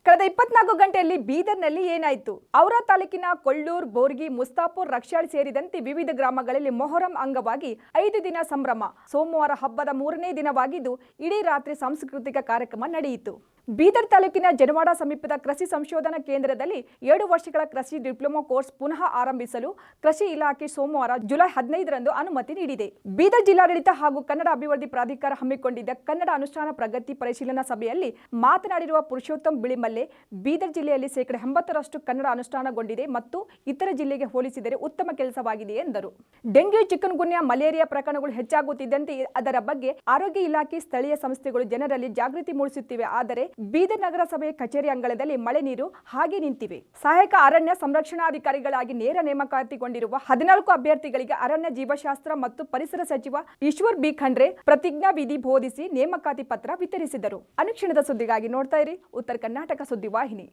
ಕಳೆದ 24 ಗಂಟೆಯಲ್ಲಿ ಬೀದರ್ನಲ್ಲಿ ಏನಾಯಿತು? ಔರಾ ತಾಲೂಕಿನ ಕೊಳ್ಳೂರು, ಬೋರ್ಗಿ, ಮುಸ್ತಾಪುರ್, ರಕ್ಷಾಳ್ ಸೇರಿದಂತೆ ವಿವಿಧ ಗ್ರಾಮಗಳಲ್ಲಿ ಮೊಹರಂ ಅಂಗವಾಗಿ 5 ದಿನ ಸಂಭ್ರಮ. ಸೋಮವಾರ ಹಬ್ಬದ 3ನೇ ದಿನವಾಗಿದ್ದು ಇಡೀ ರಾತ್ರಿ ಸಾಂಸ್ಕೃತಿಕ ಕಾರ್ಯಕ್ರಮ ನಡೆಯಿತು. ಬೀದರ್ ತಾಲೂಕಿನ ಜನವಾಡ ಸಮೀಪದ ಕೃಷಿ ಸಂಶೋಧನಾ ಕೇಂದ್ರದಲ್ಲಿ 7 ವರ್ಷಗಳ ಕೃಷಿ ಡಿಪ್ಲೊಮಾ ಕೋರ್ಸ್ ಪುನಃ ಆರಂಭಿಸಲು ಕೃಷಿ ಇಲಾಖೆ ಸೋಮವಾರ ಜುಲೈ 15ರಂದು ಅನುಮತಿ ನೀಡಿದೆ. ಬೀದರ್ ಜಿಲ್ಲಾಡಳಿತ ಹಾಗೂ ಕನ್ನಡ ಅಭಿವೃದ್ಧಿ ಪ್ರಾಧಿಕಾರ ಹಮ್ಮಿಕೊಂಡಿದ್ದ ಕನ್ನಡ ಅನುಷ್ಠಾನ ಪ್ರಗತಿ ಪರಿಶೀಲನಾ ಸಭೆಯಲ್ಲಿ ಮಾತನಾಡಿರುವ ಪುರುಷೋತ್ತಮ್ ಬಿಳಿಮಲ್ಲೆ, ಬೀದರ್ ಜಿಲ್ಲೆಯಲ್ಲಿ 80% ಕನ್ನಡ ಅನುಷ್ಠಾನಗೊಂಡಿದೆ ಮತ್ತು ಇತರ ಜಿಲ್ಲೆಗೆ ಹೋಲಿಸಿದರೆ ಉತ್ತಮ ಕೆಲಸವಾಗಿದೆ ಎಂದರು. ಡೆಂಗ್ಯೂ, ಚಿಕನ್ ಗುನ್ಯಾ, ಮಲೇರಿಯಾ ಪ್ರಕರಣಗಳು ಹೆಚ್ಚಾಗುತ್ತಿದ್ದಂತೆ ಅದರ ಬಗ್ಗೆ ಆರೋಗ್ಯ ಇಲಾಖೆ, ಸ್ಥಳೀಯ ಸಂಸ್ಥೆಗಳು ಜನರಲ್ಲಿ ಜಾಗೃತಿ ಮೂಡಿಸುತ್ತಿವೆ. ಆದರೆ ಬೀದರ್ ನಗರಸಭೆ ಕಚೇರಿ ಅಂಗಳದಲ್ಲಿ ಮಳೆ ನೀರು ಹಾಗೆ ನಿಂತಿವೆ. ಸಹಾಯಕ ಅರಣ್ಯ ಸಂರಕ್ಷಣಾಧಿಕಾರಿಗಳಾಗಿ ನೇರ ನೇಮಕಾತಿಗೊಂಡಿರುವ 14 ಅಭ್ಯರ್ಥಿಗಳಿಗೆ ಅರಣ್ಯ ಜೀವಶಾಸ್ತ್ರ ಮತ್ತು ಪರಿಸರ ಸಚಿವ ಈಶ್ವರ್ ಬಿ ಖಂಡ್ರೆ ಪ್ರತಿಜ್ಞಾ ವಿಧಿ ಬೋಧಿಸಿ ನೇಮಕಾತಿ ಪತ್ರ ವಿತರಿಸಿದರು. ಅನುಕ್ಷಣದ ಸುದ್ದಿಗಾಗಿ ನೋಡ್ತಾ ಇರಿ ಉತ್ತರ ಕರ್ನಾಟಕ ಸುದ್ದಿ ವಾಹಿನಿ.